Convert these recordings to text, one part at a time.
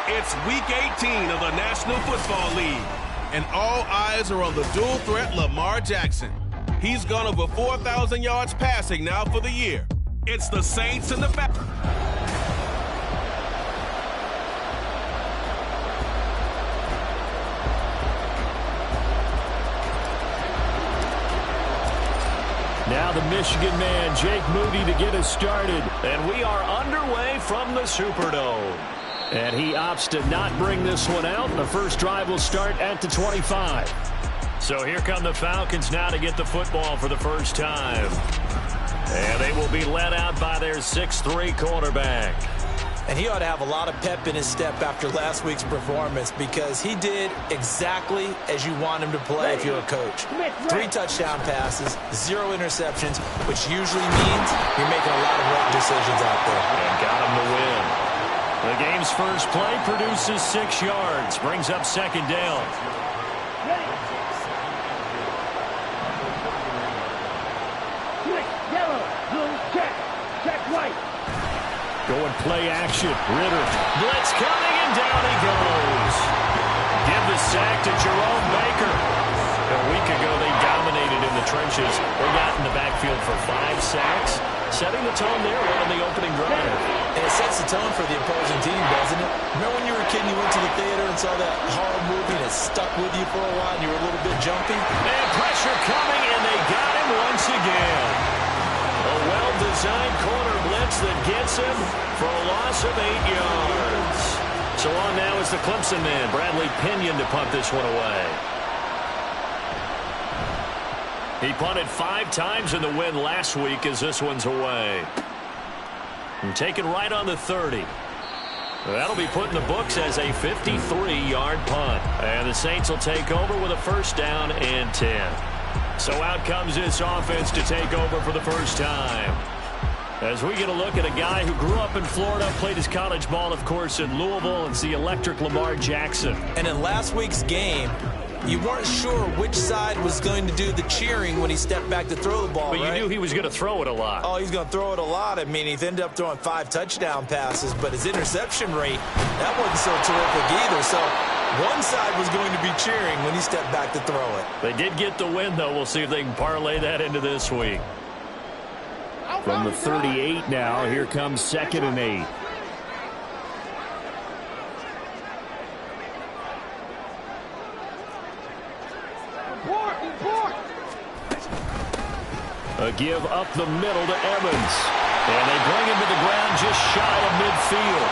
It's Week 18 of the National Football League, and all eyes are on the dual threat Lamar Jackson. He's gone over 4,000 yards passing now for the year. It's the Saints and the Falcons. Now the Michigan man, Jake Moody, to get us started. And we are underway from the Superdome. And he opts to not bring this one out. The first drive will start at the 25. So here come the Falcons now to get the football for the first time. And they will be led out by their 6'3" quarterback. And he ought to have a lot of pep in his step after last week's performance, because he did exactly as you want him to play if you're a coach. 3 touchdown passes, 0 interceptions, which usually means you're making a lot of wrong decisions out there. And got him to win. The game's first play produces 6 yards, brings up second down. Going play action. Ritter. Blitz coming, and down he goes. Give the sack to Jerome Baker. A week ago, they dominated in the trenches. They got in the backfield for 5 sacks, setting the tone there on the opening drive. And it sets the tone for the opposing team, doesn't it? Remember when you were a kid and you went to the theater and saw that horror movie and it stuck with you for a while and you were a little bit jumpy? And pressure coming, and they got him once again. A well-designed corner blitz that gets him for a loss of 8 yards. So on now is the Clemson man, Bradley Pinion, to punt this one away. He punted 5 times in the win last week as this one's away. And taken right on the 30. That'll be put in the books as a 53-yard punt. And the Saints will take over with a first down and 10. So out comes this offense to take over for the first time. As we get a look at a guy who grew up in Florida, played his college ball, of course, in Louisville. It's the electric Lamar Jackson. And in last week's game, you weren't sure which side was going to do the cheering when he stepped back to throw the ball, But you knew he was going to throw it a lot. Oh, he's going to throw it a lot. I mean, he ended up throwing 5 touchdown passes, but his interception rate, that wasn't so terrific either. So one side was going to be cheering when he stepped back to throw it. They did get the win, though. We'll see if they can parlay that into this week. From the 38 now, here comes 2nd and 8. A give up the middle to Evans. And they bring him to the ground just shy of midfield.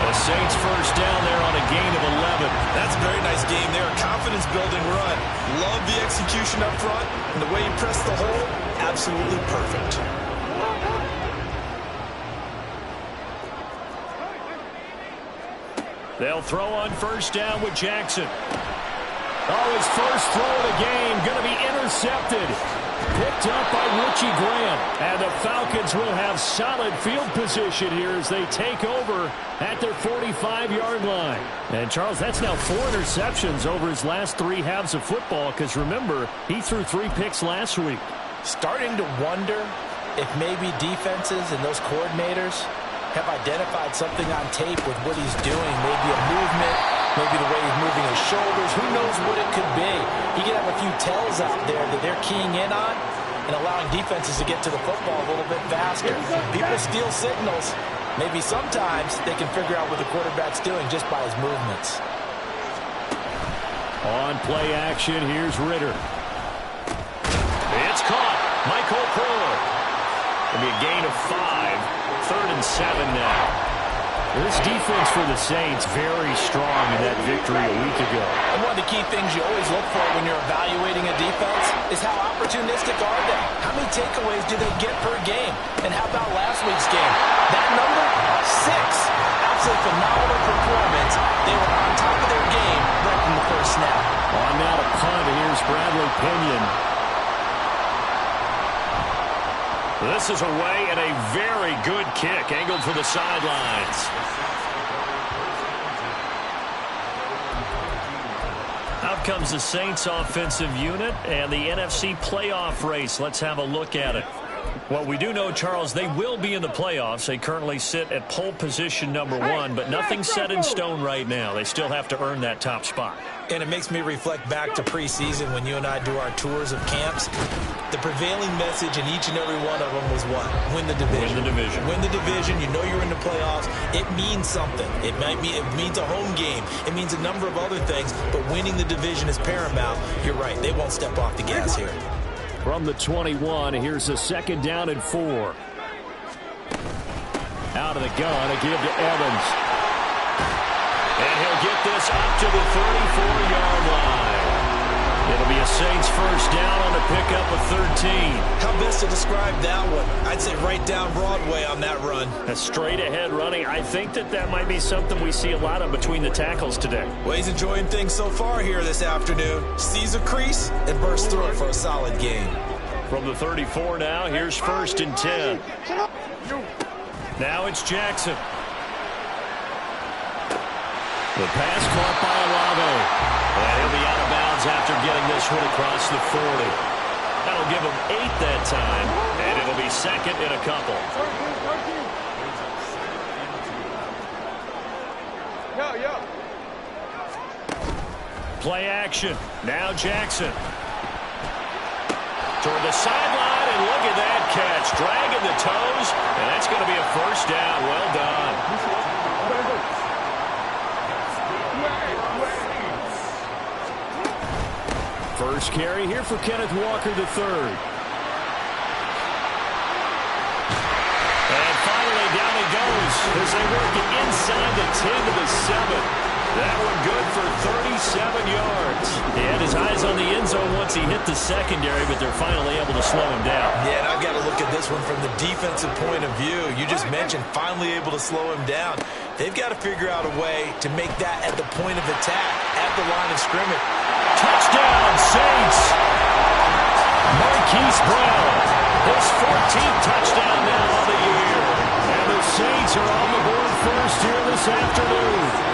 The Saints first down there on a gain of 11. That's a very nice game there. A confidence-building run. Love the execution up front. And the way he pressed the hole, absolutely perfect. They'll throw on first down with Jackson. Oh, his first throw of the game going to be intercepted. Picked up by Richie Grant. And the Falcons will have solid field position here as they take over at their 45-yard line. And, Charles, that's now 4 interceptions over his last 3 halves of football, because, remember, he threw 3 picks last week. Starting to wonder if maybe defenses and those coordinators have identified something on tape with what he's doing. Maybe a movement, maybe the way he's moving his shoulders. Who knows what it could be? He could have a few tells out there that they're keying in on and allowing defenses to get to the football a little bit faster. People steal signals. Maybe sometimes they can figure out what the quarterback's doing just by his movements. On play action, here's Ritter. It's caught. Michael Pearl. It'll be a gain of 5. 3rd and 7 now. This defense for the Saints very strong in that victory a week ago. And one of the key things you always look for when you're evaluating a defense is how opportunistic are they? How many takeaways do they get per game? And how about last week's game? That number? 6. Absolutely phenomenal performance. They were on top of their game right from the first snap. On now to punt, here's Bradley Pinion. This is away and a very good kick, angled for the sidelines. Out comes the Saints offensive unit and the NFC playoff race. Let's have a look at it. Well, we do know, Charles, they will be in the playoffs. They currently sit at pole position number 1, but nothing's set in stone right now. They still have to earn that top spot. And it makes me reflect back to preseason when you and I do our tours of camps. The prevailing message in each and every one of them was what? Win the division. Win the division. Win the division. You know you're in the playoffs. It means something. It means a home game. It means a number of other things, but winning the division is paramount. You're right. They won't step off the gas here. From the 21, here's a 2nd down and 4. Out of the gun, a give to Evans. And he'll get this up to the 34-yard line. It'll be a Saints first down on the pickup of 13. How best to describe that one? I'd say right down Broadway on that run. A straight-ahead running. I think that might be something we see a lot of between the tackles today. Well, he's enjoying things so far here this afternoon. Sees a crease and bursts through it for a solid gain. From the 34 now, here's 1st and 10. Now it's Jackson. The pass caught by Olave. And he'll be out of bounds after getting this one across the 40. That'll give him 8 that time, and it'll be 2nd and a couple. Play action. Now Jackson. Toward the sideline, and look at that catch. Dragging the toes, and that's going to be a first down. Well done. First carry here for Kenneth Walker III. And finally down he goes as they work it inside the 10 to the 7. That one good for 37 yards. He had his eyes on the end zone once he hit the secondary, but they're finally able to slow him down. Yeah, and I've got to look at this one from the defensive point of view. You just mentioned finally able to slow him down. They've got to figure out a way to make that at the point of attack, at the line of scrimmage. Touchdown, Saints! Marquise Brown, his 14th touchdown now on the year. And the Saints are on the board first here this afternoon.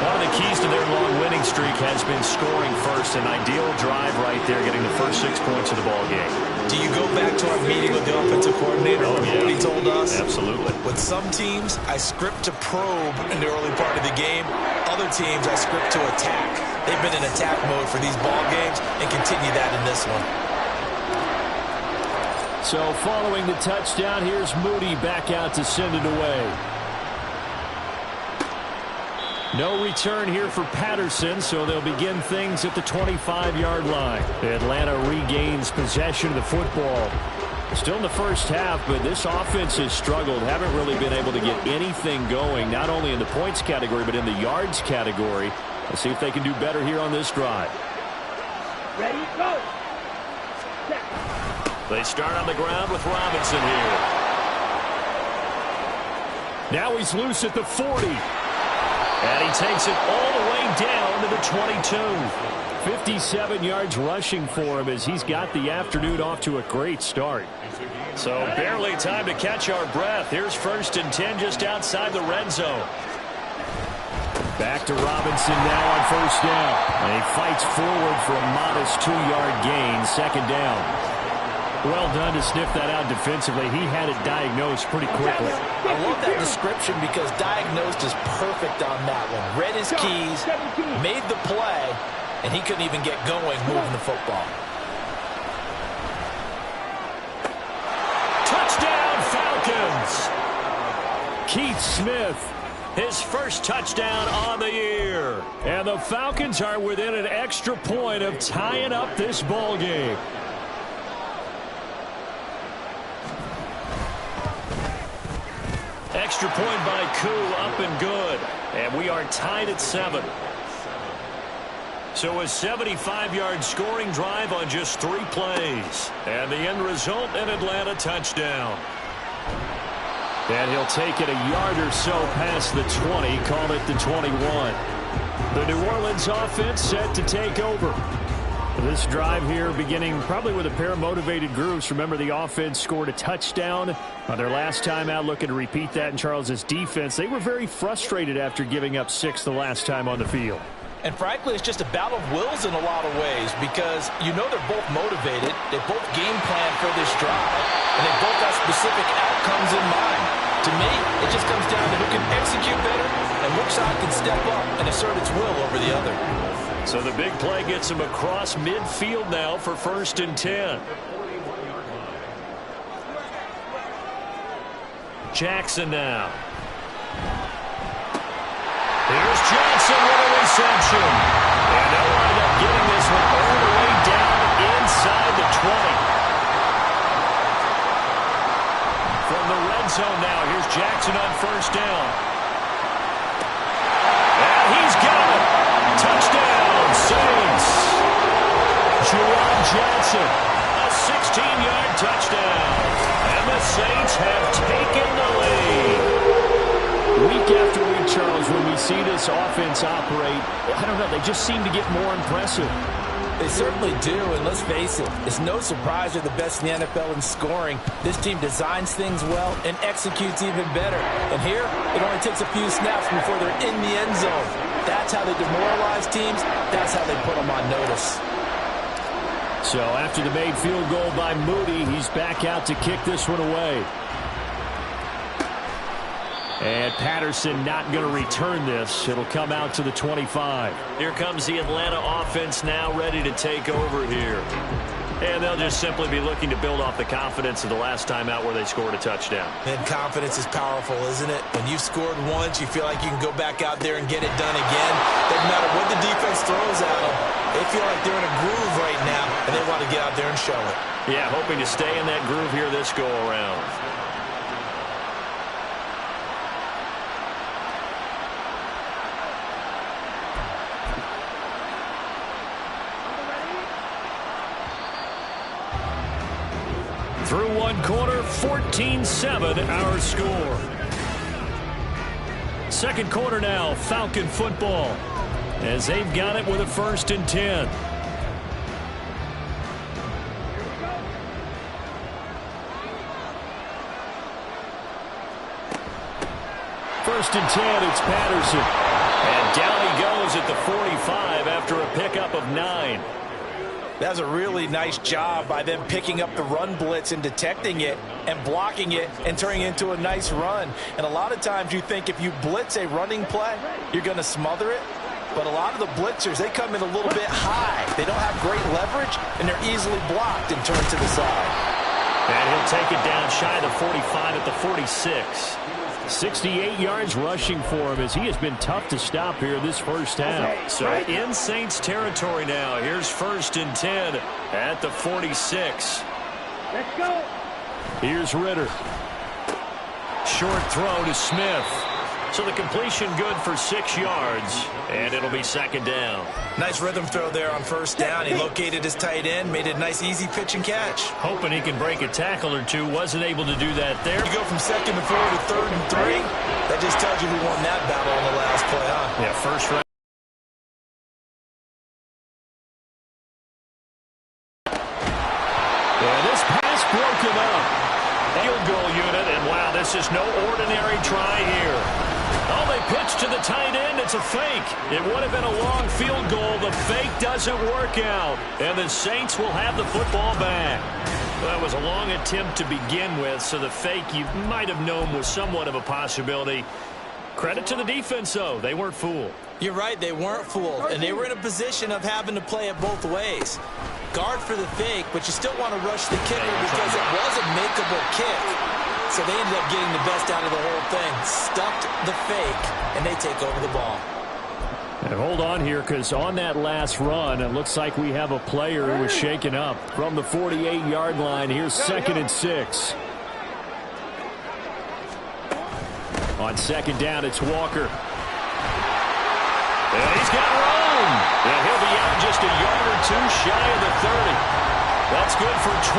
One of the keys to their long winning streak has been scoring first. An ideal drive right there, getting the first 6 points of the ball game. Do you go back to our meeting with the offensive coordinator and what he told us? Absolutely. With some teams, I script to probe in the early part of the game. Other teams, I script to attack. They've been in attack mode for these ball games and continue that in this one. So following the touchdown, here's Moody back out to send it away. No return here for Patterson, so they'll begin things at the 25-yard line. Atlanta regains possession of the football. Still in the first half, but this offense has struggled. Haven't really been able to get anything going, not only in the points category, but in the yards category. Let's see if they can do better here on this drive. Ready, go! They start on the ground with Robinson here. Now he's loose at the 40. And he takes it all the way down to the 22. 57 yards rushing for him as he's got the afternoon off to a great start. So barely time to catch our breath. Here's 1st and 10 just outside the red zone. Back to Robinson now on 1st down. And he fights forward for a modest 2-yard gain, 2nd down. Well done to sniff that out defensively. He had it diagnosed pretty quickly. I love that description because diagnosed is perfect on that one. Read his keys, made the play, and he couldn't even get going moving the football. Touchdown, Falcons! Keith Smith, his first touchdown on the year. And the Falcons are within an extra point of tying up this ball game. extra point by Koo, up and good. And we are tied at 7. So a 75-yard scoring drive on just 3 plays. And the end result, an Atlanta touchdown. And he'll take it a yard or so past the 20, call it the 21. The New Orleans offense set to take over. This drive here beginning probably with a pair of motivated groups. Remember, the offense scored a touchdown on their last time out, looking to repeat that in Charles's defense. They were very frustrated after giving up 6 the last time on the field. And frankly, it's just a battle of wills in a lot of ways because you know they're both motivated. They both game plan for this drive, and they both have specific outcomes in mind. To me, it just comes down to who can execute better and which side can step up and assert its will over the other. So the big play gets him across midfield now for 1st and 10. Jackson now. Here's Johnson with a reception. And they'll wind up getting this one all the way down inside the 20. From the red zone now, here's Jackson on 1st down. And he's got it. Touchdown, Saints. Juwan Johnson, a 16-yard touchdown. And the Saints have taken the lead. Week after week, Charles, when we see this offense operate, I don't know, they just seem to get more impressive. They certainly do, and let's face it, it's no surprise they're the best in the NFL in scoring. This team designs things well and executes even better. And here, it only takes a few snaps before they're in the end zone. That's how they demoralize teams. That's how they put them on notice. So after the made field goal by Moody, he's back out to kick this one away. And Patterson not going to return this. It'll come out to the 25. Here comes the Atlanta offense now ready to take over here. And they'll just simply be looking to build off the confidence of the last time out where they scored a touchdown. And confidence is powerful, isn't it? When you've scored once, you feel like you can go back out there and get it done again. Doesn't matter what the defense throws at them. They feel like they're in a groove right now, and they want to get out there and show it. Yeah, hoping to stay in that groove here this go-around. Through one quarter, 14-7 our score. Second quarter now, Falcon football, as they've got it with a 1st and 10. First and 10, it's Patterson. And down he goes at the 45 after a pickup of 9. That's a really nice job by them picking up the run blitz and detecting it and blocking it and turning it into a nice run. And a lot of times you think if you blitz a running play, you're going to smother it. But a lot of the blitzers, they come in a little bit high. They don't have great leverage, and they're easily blocked and turned to the side. And he'll take it down shy of the 45 at the 46. 68 yards rushing for him as he has been tough to stop here this first half. So in Saints territory now. Here's 1st and 10 at the 46. Let's go. Here's Ritter. Short throw to Smith. So the completion good for 6 yards, and it'll be 2nd down. Nice rhythm throw there on 1st down. He located his tight end, made it a nice easy pitch and catch. Hoping he can break a tackle or two, wasn't able to do that there. You go from 2nd and 4 to 3rd and 3. That just tells you who won that battle on the last play, huh? Yeah, first round. Yeah, this pass broken up. Field goal unit, and wow, this is no ordinary try here. Oh, they pitch to the tight end. It's a fake. It would have been a long field goal. The fake doesn't work out, and the Saints will have the football back. Well, that was a long attempt to begin with, so the fake you might have known was somewhat of a possibility. Credit to the defense, though. They weren't fooled. You're right. They weren't fooled, and they were in a position of having to play it both ways. Guard for the fake, but you still want to rush the kicker because it was a makeable kick. So they ended up getting the best out of the whole thing. Stuffed the fake, and they take over the ball. And hold on here, because on that last run, it looks like we have a player who was shaken up from the 48-yard line. Here's 2nd and 6. On second down, it's Walker. And he's got room. And he'll be out just a yard or two shy of the 30. That's good for 21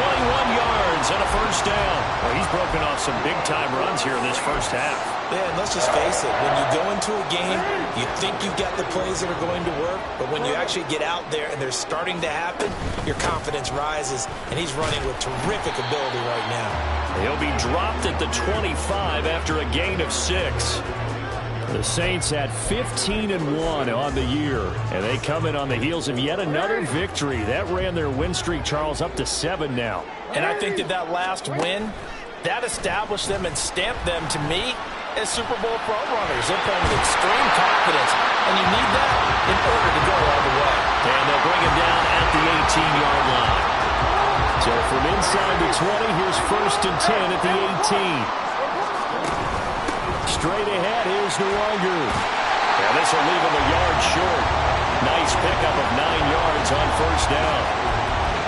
yards and a first down. Well, he's broken off some big-time runs here in this first half. Yeah, and let's just face it. When you go into a game, you think you've got the plays that are going to work, but when you actually get out there and they're starting to happen, your confidence rises, and he's running with terrific ability right now. He'll be dropped at the 25 after a gain of 6. The Saints had 15-1 on the year, and they come in on the heels of yet another victory. That ran their win streak, Charles, up to 7 now. And I think that last win, that established them and stamped them, to me, as Super Bowl frontrunners. They're playing with extreme confidence, and you need that in order to go all the way. And they'll bring him down at the 18-yard line. So from inside the 20, here's 1st and 10 at the 18. Straight ahead is Nwonger. And this will leave him a yard short. Nice pickup of 9 yards on first down.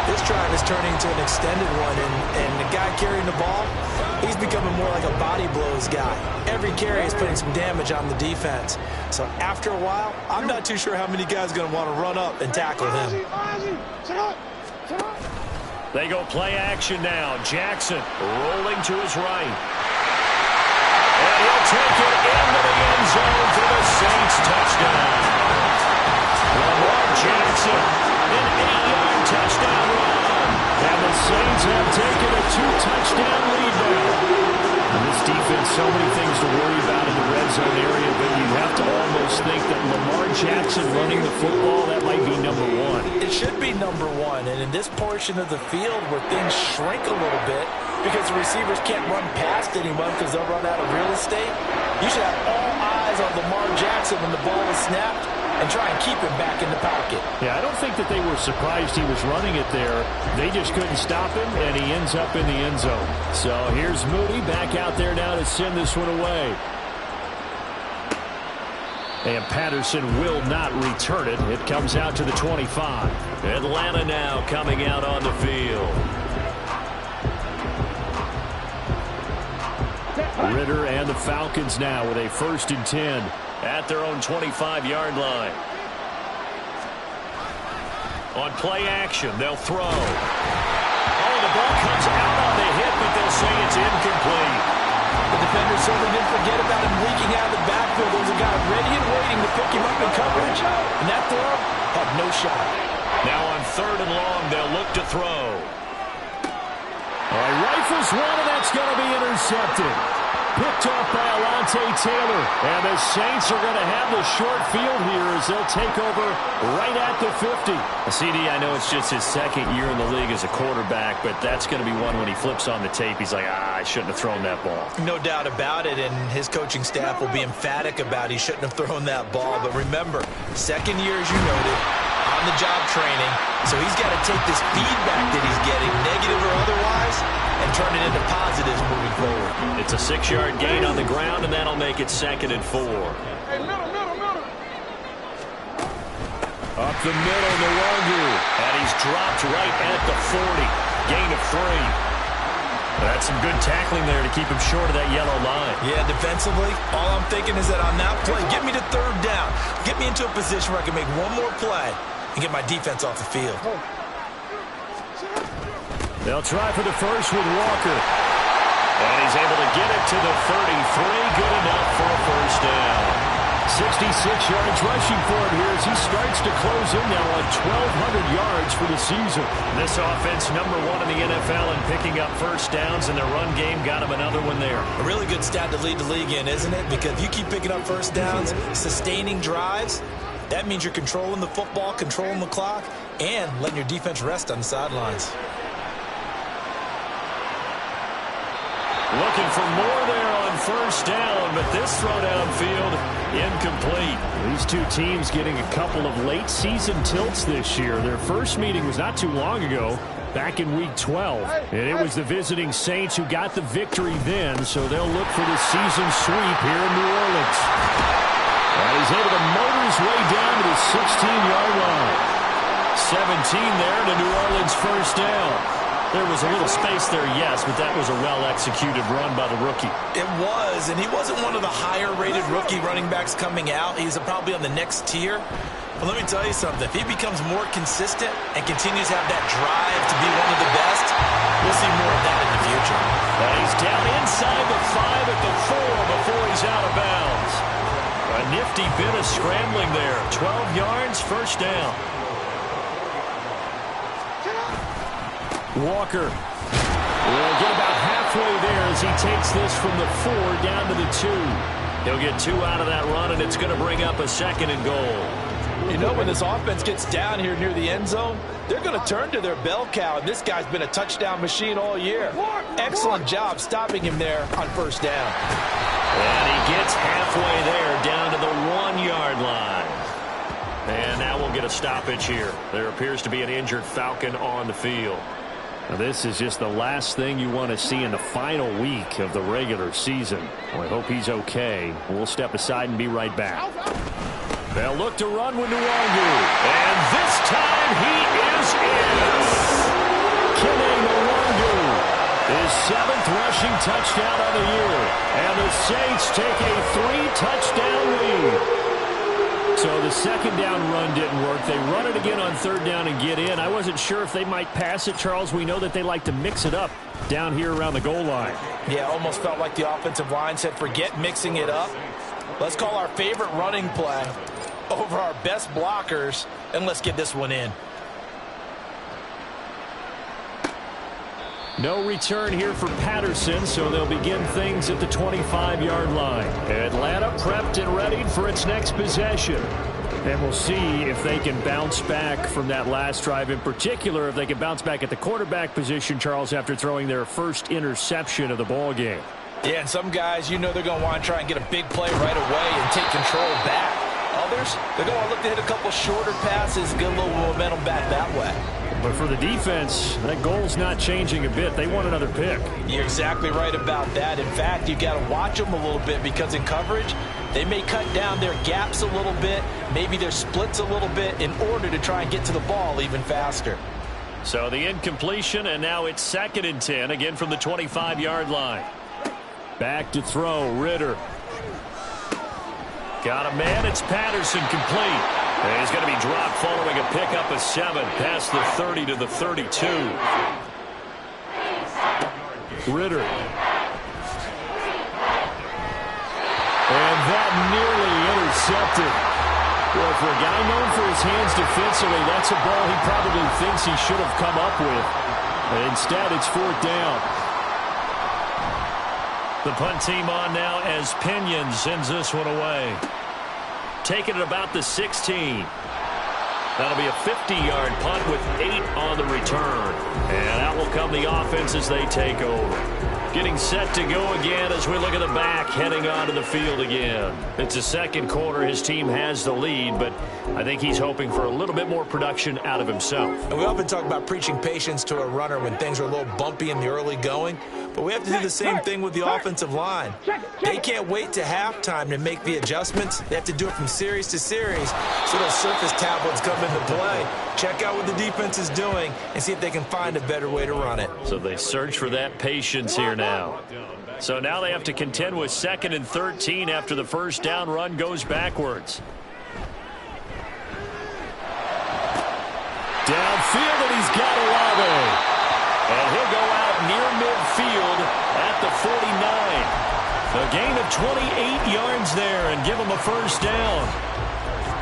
This drive is turning into an extended one, and the guy carrying the ball, he's becoming more like a body blows guy. Every carry is putting some damage on the defense. So after a while, I'm not too sure how many guys are going to want to run up and tackle him. They go play action now. Jackson rolling to his right. And he'll take it into the end zone for the Saints touchdown. Lamar Jackson, an 8-yard touchdown run. And the Saints have taken a 2-touchdown lead now. And this defense, so many things to worry about in the red zone area, but you have to almost think that Lamar Jackson running the football, that might be number 1. It should be number 1, and in this portion of the field where things shrink a little bit because the receivers can't run past anyone because they'll run out of real estate, you should have all eyes on Lamar Jackson when the ball is snapped and try and keep him back in the pocket. Yeah, I don't think that they were surprised he was running it there. They just couldn't stop him, and he ends up in the end zone. So here's Moody back out there now to send this one away. And Patterson will not return it. It comes out to the 25. Atlanta now coming out on the field. Ritter and the Falcons now with a 1st and 10 at their own 25-yard line. On play action, they'll throw. Oh, the ball comes out on the hit, but they'll say it's incomplete. The defender certainly didn't forget about him leaking out of the backfield. There was a guy ready and waiting to pick him up in coverage, and that throw had no shot. Now on 3rd and long, they'll look to throw. All right, rifles one, and that's going to be intercepted. Picked off by Alontae Taylor. And the Saints are going to have the short field here as they'll take over right at the 50. CD, I know it's just his 2nd year in the league as a quarterback, but that's going to be one when he flips on the tape. He's like, I shouldn't have thrown that ball. No doubt about it, and his coaching staff will be emphatic about he shouldn't have thrown that ball. But remember, 2nd year, as you noted, on-the-job training, so he's got to take this feedback that he's getting, negative or otherwise, and turn it into positives moving forward. It's a 6-yard gain on the ground, and that'll make it 2nd and 4. Hey, middle. Up the middle, Nwonger. And he's dropped right at the 40. Gain of 3. That's some good tackling there to keep him short of that yellow line. Yeah, defensively, all I'm thinking is that on that play, get me to 3rd down. Get me into a position where I can make one more play and get my defense off the field. They'll try for the first with Walker. And he's able to get it to the 33. Good enough for a first down. 66 yards rushing for him here as he starts to close in now on 1,200 yards for the season. This offense, number 1 in the NFL in picking up first downs, and their run game got him another one there. A really good stat to lead the league in, isn't it? Because if you keep picking up first downs, sustaining drives, that means you're controlling the football, controlling the clock, and letting your defense rest on the sidelines. Looking for more there on first down, but this throw downfield incomplete. These two teams getting a couple of late season tilts this year. Their first meeting was not too long ago, back in Week 12. And it was the visiting Saints who got the victory then, so they'll look for the season sweep here in New Orleans. And he's able to motor his way down to the 16-yard line. 17 there to New Orleans first down. There was a little space there, yes, but that was a well-executed run by the rookie. It was, and he wasn't one of the higher-rated rookie running backs coming out. He's probably on the next tier. But let me tell you something. If he becomes more consistent and continues to have that drive to be one of the best, we'll see more of that in the future. And he's down inside the 5 at the 4 before he's out of bounds. A nifty bit of scrambling there. 12 yards, first down. Walker will get about halfway there as he takes this from the 4 down to the 2. He'll get 2 out of that run, and it's going to bring up a 2nd and goal. You know, when this offense gets down here near the end zone, they're going to turn to their bell cow, and this guy's been a touchdown machine all year. Excellent job stopping him there on first down. And he gets halfway there down to the 1-yard line. And now we'll get a stoppage here. There appears to be an injured Falcon on the field. Now, this is just the last thing you want to see in the final week of the regular season. Well, I hope he's okay. We'll step aside and be right back. They'll look to run with Nwangu. And this time he is in. Kenny Nwangu, his 7th rushing touchdown of the year. And the Saints take a 3-touchdown lead. So the 2nd down run didn't work. They run it again on 3rd down and get in. I wasn't sure if they might pass it, Charles. We know that they like to mix it up down here around the goal line. Yeah, almost felt like the offensive line said, forget mixing it up. Let's call our favorite running play over our best blockers, and let's get this one in. No return here for Patterson, so they'll begin things at the 25-yard line. Atlanta prepped and ready for its next possession. And we'll see if they can bounce back from that last drive. In particular, if they can bounce back at the quarterback position, Charles, after throwing their first interception of the ball game. Yeah, and some guys, you know they're going to want to try and get a big play right away and take control back. Others, they're going to look to hit a couple shorter passes and get a little momentum back that way. But for the defense, that goal's not changing a bit. They want another pick. You're exactly right about that. In fact, you've got to watch them a little bit because in coverage, they may cut down their gaps a little bit, maybe their splits a little bit in order to try and get to the ball even faster. So the incompletion, and now it's 2nd and 10, again from the 25-yard line. Back to throw, Ritter. Got a man, it's Patterson, complete. And he's going to be dropped following a pickup of 7 past the 30 to the 32. Ritter. And that nearly intercepted. Well, for a guy known for his hands defensively, that's a ball he probably thinks he should have come up with. And instead, it's 4th down. The punt team on now as Pinion sends this one away. Taking it about the 16. That'll be a 50-yard punt with 8 on the return. And out will come the offense as they take over. Getting set to go again as we look at the back, heading onto the field again. It's the 2nd quarter. His team has the lead, but I think he's hoping for a little bit more production out of himself. And we often talk about preaching patience to a runner when things are a little bumpy in the early going, but we have to do the same thing with the offensive line. They can't wait to halftime to make the adjustments. They have to do it from series to series, so those surface tablets come into play. Check out what the defense is doing and see if they can find a better way to run it. So they search for that patience here now. So now they have to contend with 2nd and 13 after the first down run goes backwards. Downfield, and he's got Olave. And he'll go out near midfield at the 49. A gain of 28 yards there and give him a first down.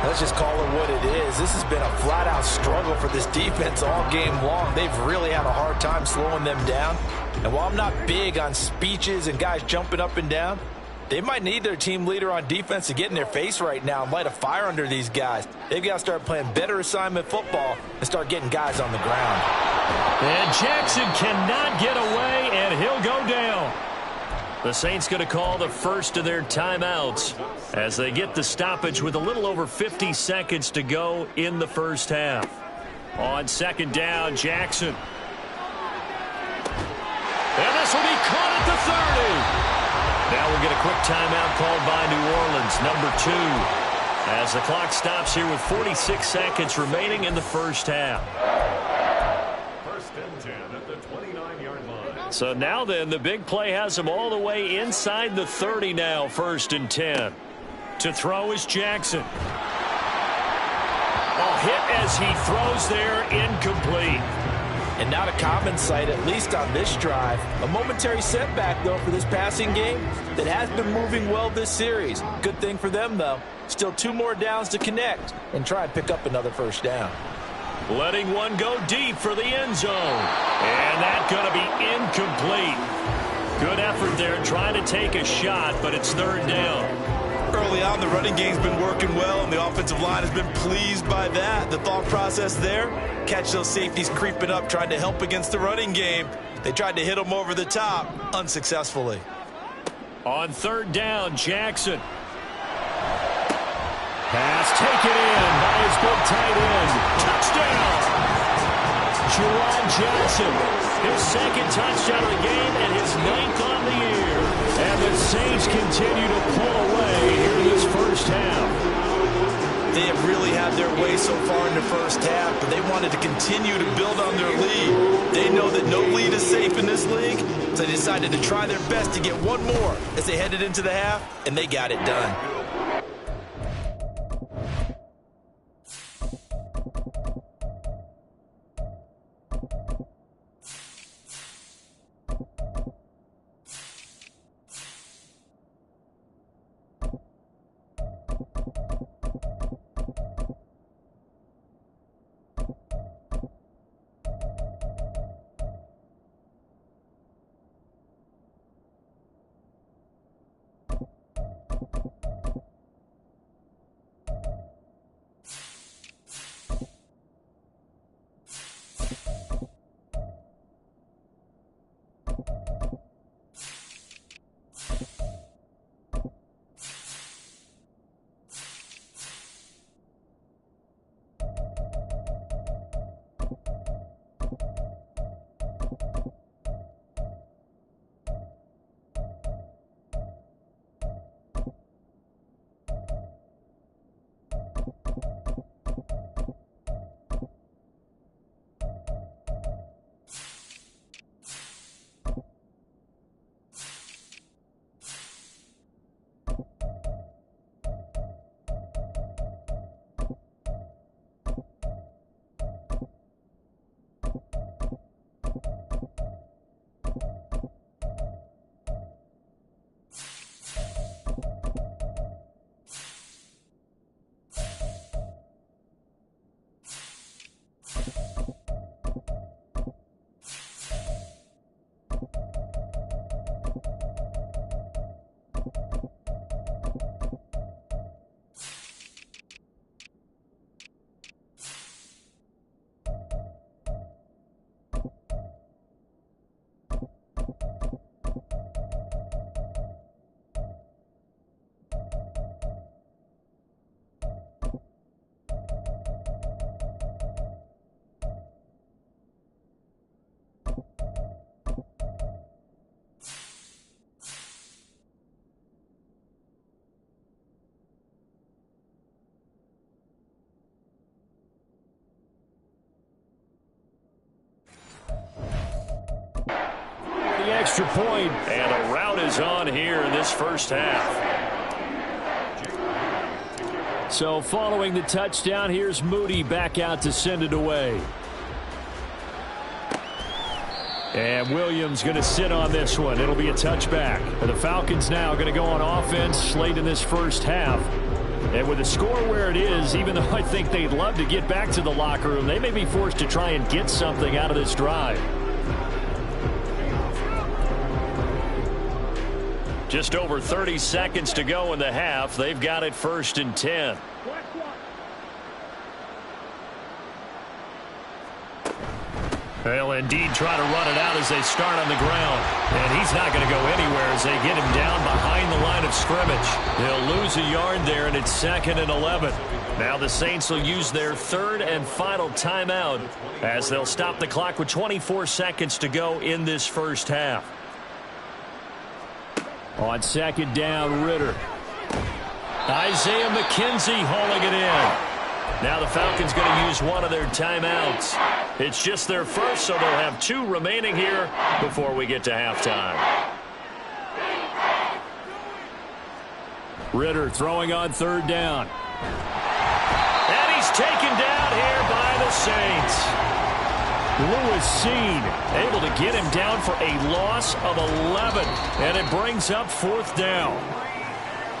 Let's just call it what it is. This has been a flat-out struggle for this defense all game long. They've really had a hard time slowing them down. And while I'm not big on speeches and guys jumping up and down, they might need their team leader on defense to get in their face right now and light a fire under these guys. They've got to start playing better assignment football and start getting guys on the ground. And Jackson cannot get away, and he'll go down. The Saints going to call the first of their timeouts as they get the stoppage with a little over 50 seconds to go in the first half. On 2nd down, Jackson. And this will be caught at the 30. Now we'll get a quick timeout called by New Orleans, number 2. As the clock stops here with 46 seconds remaining in the first half. First and 10 at the 28. So now then, the big play has him all the way inside the 30 now, 1st and 10. To throw is Jackson. A hit as he throws there, incomplete. And not a common sight, at least on this drive. A momentary setback, though, for this passing game that has been moving well this series. Good thing for them, though. Still 2 more downs to connect and try and pick up another 1st down. Letting one go deep for the end zone. And that's going to be incomplete. Good effort there trying to take a shot, but it's 3rd down. Early on, the running game's been working well, and the offensive line has been pleased by that. The thought process there, catch those safeties creeping up, trying to help against the running game. They tried to hit them over the top, unsuccessfully. On 3rd down, Jackson. Pass taken in by his big tight end. Touchdown! Juwan Johnson, his 2nd touchdown of the game and his 9th on the year. And the Saints continue to pull away here in this 1st half. They have really had their way so far in the 1st half, but they wanted to continue to build on their lead. They know that no lead is safe in this league, so they decided to try their best to get one more as they headed into the half, and they got it done. Extra point, and a rout is on here in this 1st half. So following the touchdown, here's Moody back out to send it away. And Williams going to sit on this one. It'll be a touchback. And the Falcons now going to go on offense late in this 1st half. And with the score where it is, even though I think they'd love to get back to the locker room, they may be forced to try and get something out of this drive. Just over 30 seconds to go in the half. They've got it 1st and 10. They'll indeed try to run it out as they start on the ground. And he's not going to go anywhere as they get him down behind the line of scrimmage. They'll lose a yard there, and it's 2nd and 11. Now the Saints will use their 3rd and final timeout as they'll stop the clock with 24 seconds to go in this 1st half. On 2nd down, Ritter. Isaiah McKenzie hauling it in. Now the Falcons going to use one of their timeouts. It's just their first, so they'll have 2 remaining here before we get to halftime. Ritter throwing on 3rd down. And he's taken down here by the Saints. Lewis Seen able to get him down for a loss of 11. And it brings up 4th down.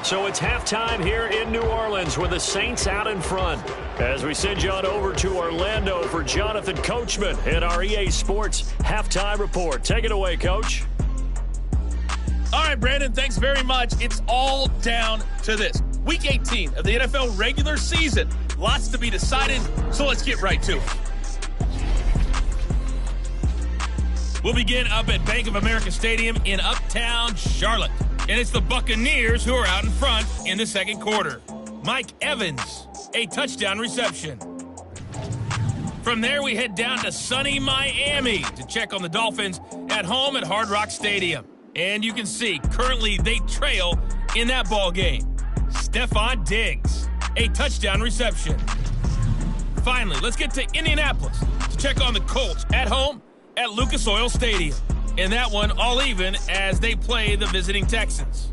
So it's halftime here in New Orleans with the Saints out in front. As we send you on over to Orlando for Jonathan Coachman in our EA Sports Halftime Report. Take it away, Coach. All right, Brandon, thanks very much. It's all down to this. Week 18 of the NFL regular season. Lots to be decided, so let's get right to it. We'll begin up at Bank of America Stadium in Uptown Charlotte. And it's the Buccaneers who are out in front in the second quarter. Mike Evans, a touchdown reception. From there, we head down to sunny Miami to check on the Dolphins at home at Hard Rock Stadium. And you can see, currently they trail in that ball game. Stephon Diggs, a touchdown reception. Finally, let's get to Indianapolis to check on the Colts at home at Lucas Oil Stadium. And that one all even as they play the visiting Texans.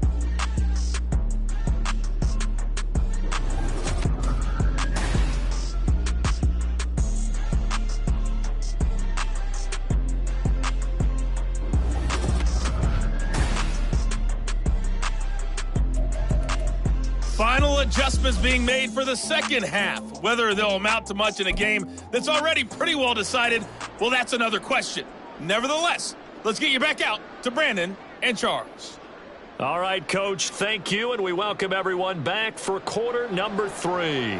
Final adjustments being made for the second half. Whether they'll amount to much in a game that's already pretty well decided, well, that's another question. Nevertheless, let's get you back out to Brandon and Charles. All right, Coach, thank you, and we welcome everyone back for quarter number 3.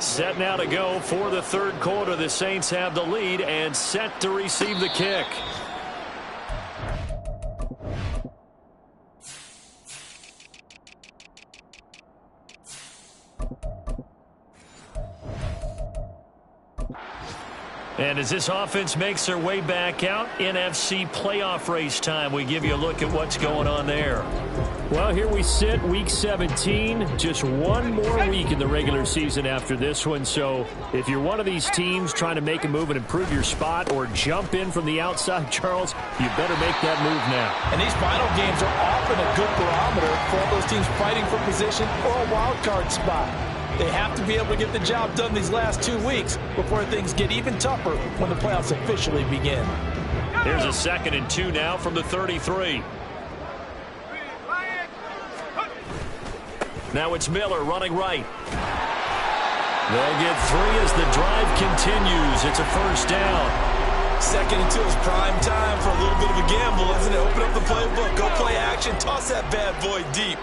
Set now to go for the third quarter. The Saints have the lead and set to receive the kick. And as this offense makes their way back out, NFC playoff race time, we give you a look at what's going on there. Well, here we sit, Week 17, just one more week in the regular season after this one. So if you're one of these teams trying to make a move and improve your spot or jump in from the outside, Charles, you better make that move now. And these final games are often a good barometer for all those teams fighting for position or a wild card spot. They have to be able to get the job done these last 2 weeks before things get even tougher when the playoffs officially begin. Here's a 2nd and 2 now from the 33. Now it's Miller running right. They'll get 3 as the drive continues. It's a first down. 2nd and 2 is prime time for a little bit of a gamble, isn't it? Open up the playbook, go play action, toss that bad boy deep.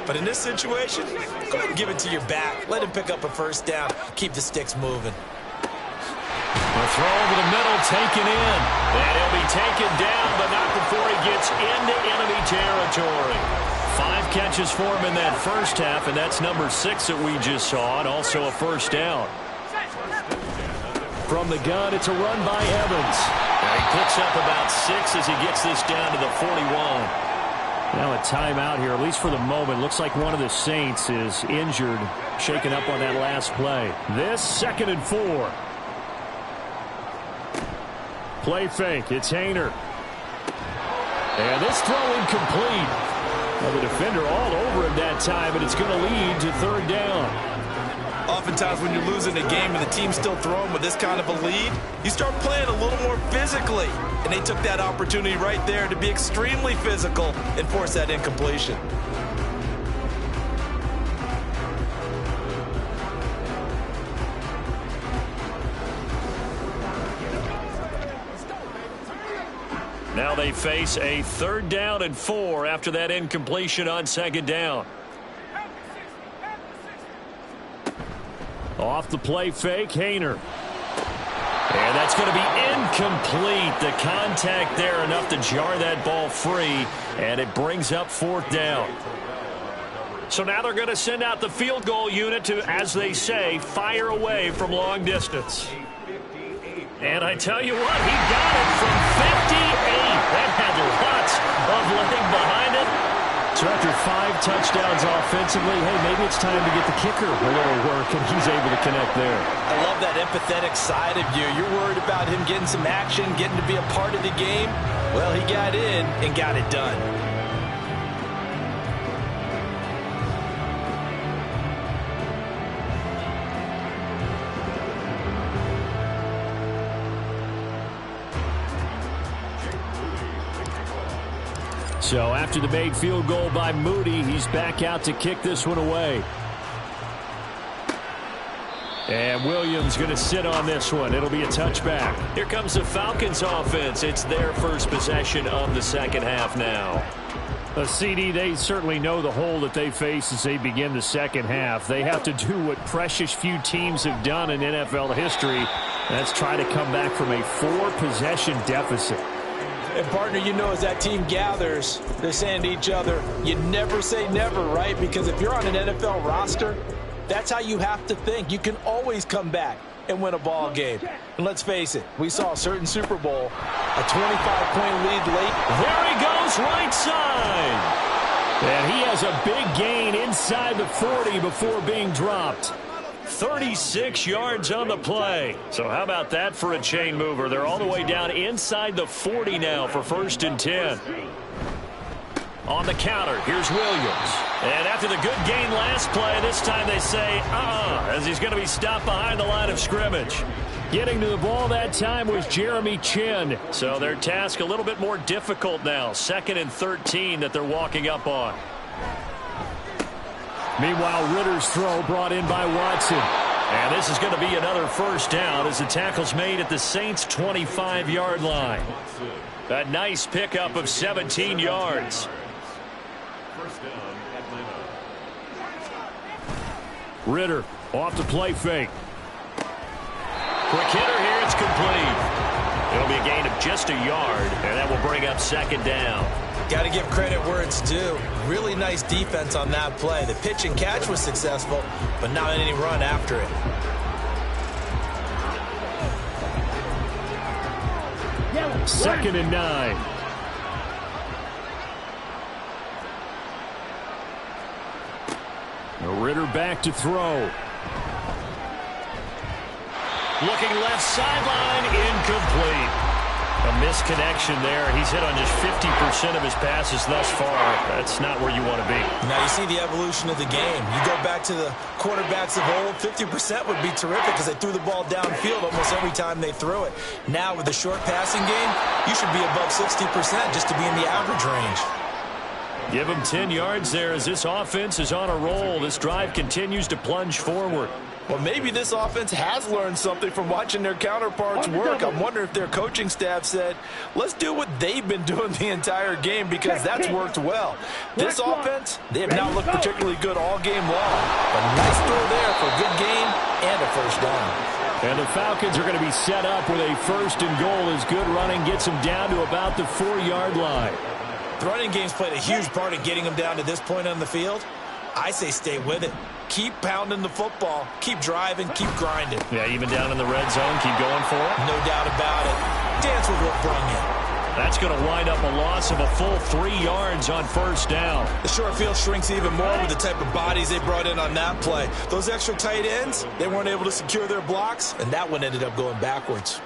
But in this situation, go ahead and give it to your back. Let him pick up a first down. Keep the sticks moving. A throw over the middle, taken in. And he'll be taken down, but not before he gets into enemy territory. 5 catches for him in that first half, and that's number 6 that we just saw, and also a first down. From the gun, it's a run by Evans. And he picks up about 6 as he gets this down to the 41. Now a timeout here, at least for the moment. Looks like one of the Saints is injured, shaken up on that last play. This 2nd and 4. Play fake, it's Haener. And this throw incomplete. Well, the defender all over him that time, and it's going to lead to 3rd down. Oftentimes when you're losing a game and the team's still throwing with this kind of a lead, you start playing a little more physically. And they took that opportunity right there to be extremely physical and force that incompletion. Now they face a 3rd down and 4 after that incompletion on 2nd down. Off the play fake, Haener. And that's going to be incomplete. The contact there enough to jar that ball free, and it brings up 4th down. So now they're going to send out the field goal unit to, as they say, fire away from long distance. And I tell you what, he got it from 58. That had lots of leg behind it. So after 5 touchdowns offensively, hey, maybe it's time to get the kicker a little work, and he's able to connect there. I love that empathetic side of you. You're worried about him getting some action, getting to be a part of the game. Well, he got in and got it done. So after the made field goal by Moody, he's back out to kick this one away. And Williams going to sit on this one. It'll be a touchback. Here comes the Falcons offense. It's their first possession of the second half now. A CD, they certainly know the hole that they face as they begin the second half. They have to do what precious few teams have done in NFL history. That's try to come back from a 4-possession deficit. And, partner, you know, as that team gathers, they're saying to each other, you never say never, right? Because if you're on an NFL roster, that's how you have to think. You can always come back and win a ball game. And let's face it, we saw a certain Super Bowl, a 25-point lead late. There he goes, right side. And he has a big gain inside the 40 before being dropped. 36 yards on the play. So how about that for a chain mover? They're all the way down inside the 40 now for 1st and 10. On the counter, here's Williams. And after the good gain last play, this time they say, as he's going to be stopped behind the line of scrimmage. Getting to the ball that time was Jeremy Chin. So their task a little bit more difficult now. 2nd and 13 that they're walking up on. Meanwhile, Ritter's throw brought in by Watson. And this is going to be another first down as the tackle's made at the Saints' 25-yard line. A nice pickup of 17 yards. Ritter off the play fake. Quick hitter here, it's complete. It'll be a gain of just a yard, and that will bring up 2nd down. Got to give credit where it's due. Really nice defense on that play. The pitch and catch was successful, but not any run after it. 2nd and 9. Ritter back to throw. Looking left sideline, incomplete. A misconnection there. He's hit on just 50% of his passes thus far. That's not where you want to be. Now you see the evolution of the game. You go back to the quarterbacks of old, 50% would be terrific because they threw the ball downfield almost every time they threw it. Now with the short passing game, you should be above 60% just to be in the average range. Give him 10 yards there as this offense is on a roll. This drive continues to plunge forward. Well, maybe this offense has learned something from watching their counterparts work. I'm wondering if their coaching staff said, let's do what they've been doing the entire game because that's worked well. This offense, they have not looked particularly good all game long. But nice throw there for a good gain and a first down. And the Falcons are going to be set up with a 1st and goal as good running gets them down to about the 4-yard line. The running game's played a huge part in getting them down to this point on the field. I say stay with it. Keep pounding the football. Keep driving. Keep grinding. Yeah, even down in the red zone, keep going for it. No doubt about it. Dance with what brung you. That's going to wind up a loss of a full 3 yards on 1st down. The short field shrinks even more with the type of bodies they brought in on that play. Those extra tight ends, they weren't able to secure their blocks, and that one ended up going backwards.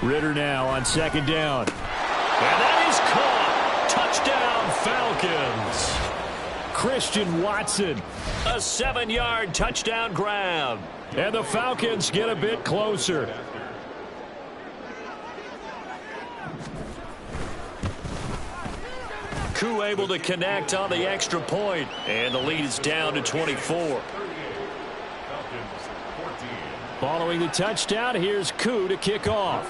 Ritter now on 2nd down. And that is caught. Touchdown, Falcons. Christian Watson. A 7-yard touchdown grab. And the Falcons get a bit closer. Koo able to connect on the extra point, and the lead is down to 24. Following the touchdown, here's Koo to kick off.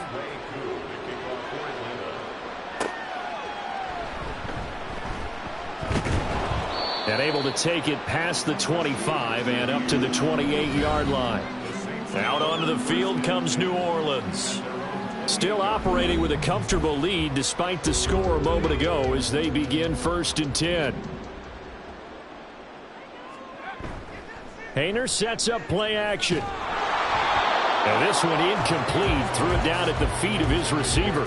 And able to take it past the 25 and up to the 28-yard line. Out onto the field comes New Orleans. Still operating with a comfortable lead despite the score a moment ago as they begin 1st and 10. Hayner sets up play action. And this one incomplete. Threw it down at the feet of his receiver.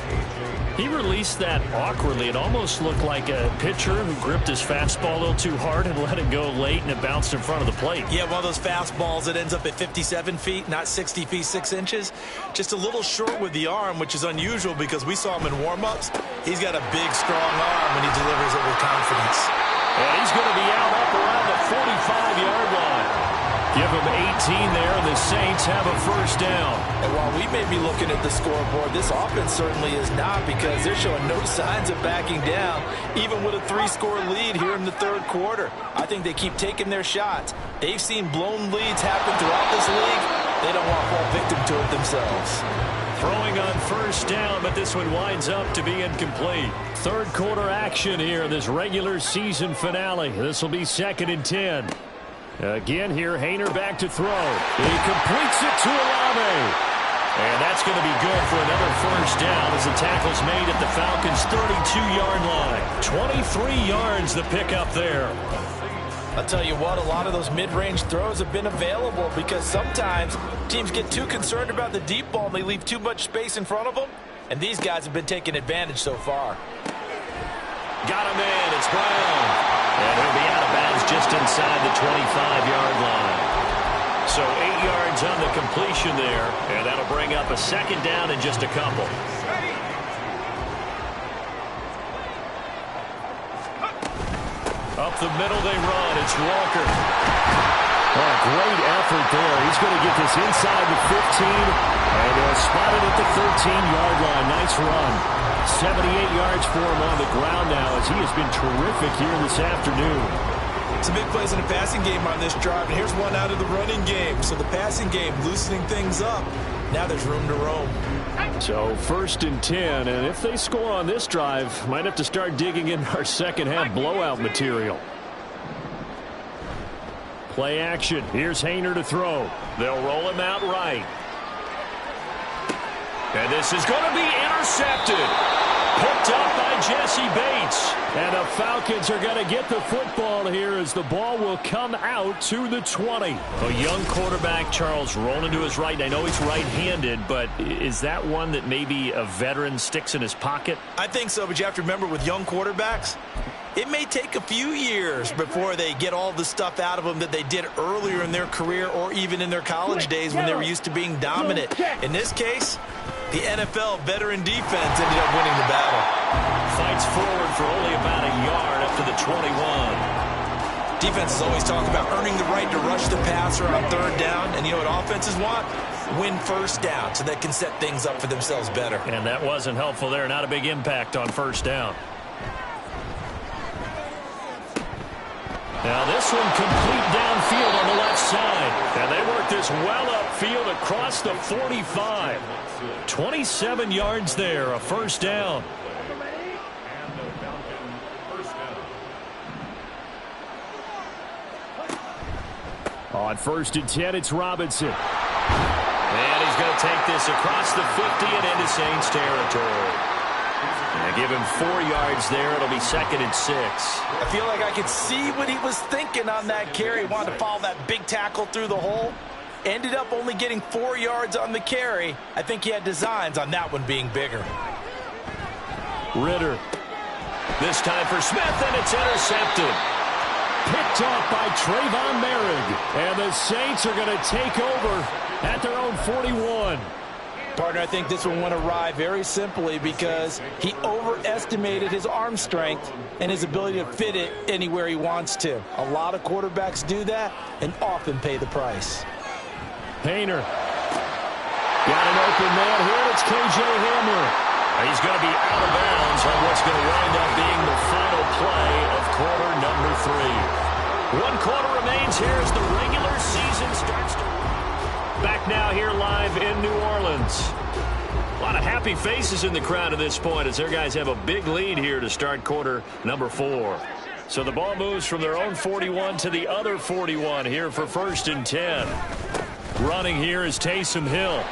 He released that awkwardly. It almost looked like a pitcher who gripped his fastball a little too hard and let it go late, and it bounced in front of the plate. Yeah, one of those fastballs that ends up at 57 feet, not 60 feet, 6 inches. Just a little short with the arm, which is unusual because we saw him in warm-ups. He's got a big, strong arm when he delivers it with confidence. And he's going to be out up around the 45-yard line. Give him 18 there, and the Saints have a first down. And while we may be looking at the scoreboard, this offense certainly is not, because they're showing no signs of backing down, even with a 3-score lead here in the third quarter. I think they keep taking their shots. They've seen blown leads happen throughout this league. They don't want to fall victim to it themselves. Throwing on first down, but this one winds up to be incomplete. Third quarter action here in this regular season finale. This will be 2nd and 10. Again here, Haener back to throw. He completes it to Olave. And that's going to be good for another first down as the tackle's made at the Falcons' 32-yard line. 23 yards the pickup there. I'll tell you what, a lot of those mid-range throws have been available because sometimes teams get too concerned about the deep ball and they leave too much space in front of them. And these guys have been taking advantage so far. Got him in. It's Brown. And he'll be out of bounds just inside the 25-yard line. So 8 yards on the completion there, and that'll bring up a second down in just a couple. Up the middle they run. It's Walker. Oh, great effort there. He's going to get this inside the 15, and he'll spot it at the 13-yard line. Nice run. 78 yards for him on the ground now, as he has been terrific here this afternoon. Some big plays in the passing game on this drive, and here's one out of the running game. So the passing game loosening things up. Now there's room to roam. So 1st and 10, and if they score on this drive, might have to start digging in our second half blowout material. Play action. Here's Haener to throw. They'll roll him out right. And this is going to be intercepted. Picked up by Jesse Bates. And the Falcons are going to get the football here as the ball will come out to the 20. A young quarterback, Charles, rolling to his right. I know he's right-handed, but is that one that maybe a veteran sticks in his pocket? I think so, but you have to remember with young quarterbacks, it may take a few years before they get all the stuff out of them that they did earlier in their career or even in their college days when they were used to being dominant. In this case, the NFL veteran defense ended up winning the battle. Fights forward for only about a yard up to the 21. Defenses always talk about earning the right to rush the passer on third down, and you know what offenses want? Win first down so they can set things up for themselves better. And that wasn't helpful there. Not a big impact on first down. Now this one complete downfield on the left side. And they work this well upfield across the 45. 27 yards there, a first down. On 1st and 10, it's Robinson. And he's going to take this across the 50 and into Saints territory. And give him 4 yards there. It'll be 2nd and 6. I feel like I could see what he was thinking on that carry. He wanted to follow that big tackle through the hole. Ended up only getting 4 yards on the carry. I think he had designs on that one being bigger. Ritter. This time for Smith, and it's intercepted. Picked off by Trayvon Merrick. And the Saints are going to take over at their own 41. Partner, I think this one went awry very simply because he overestimated his arm strength and his ability to fit it anywhere he wants to. A lot of quarterbacks do that and often pay the price. Haener. Got an open man here. It's K.J. Hamler. He's going to be out of bounds on what's going to wind up being the final play of quarter number 3. 1 quarter remains here as the regular season starts to... Back now here live in New Orleans. A lot of happy faces in the crowd at this point as their guys have a big lead here to start quarter number 4. So the ball moves from their own 41 to the other 41 here for 1st and 10. Running here is Taysom Hill.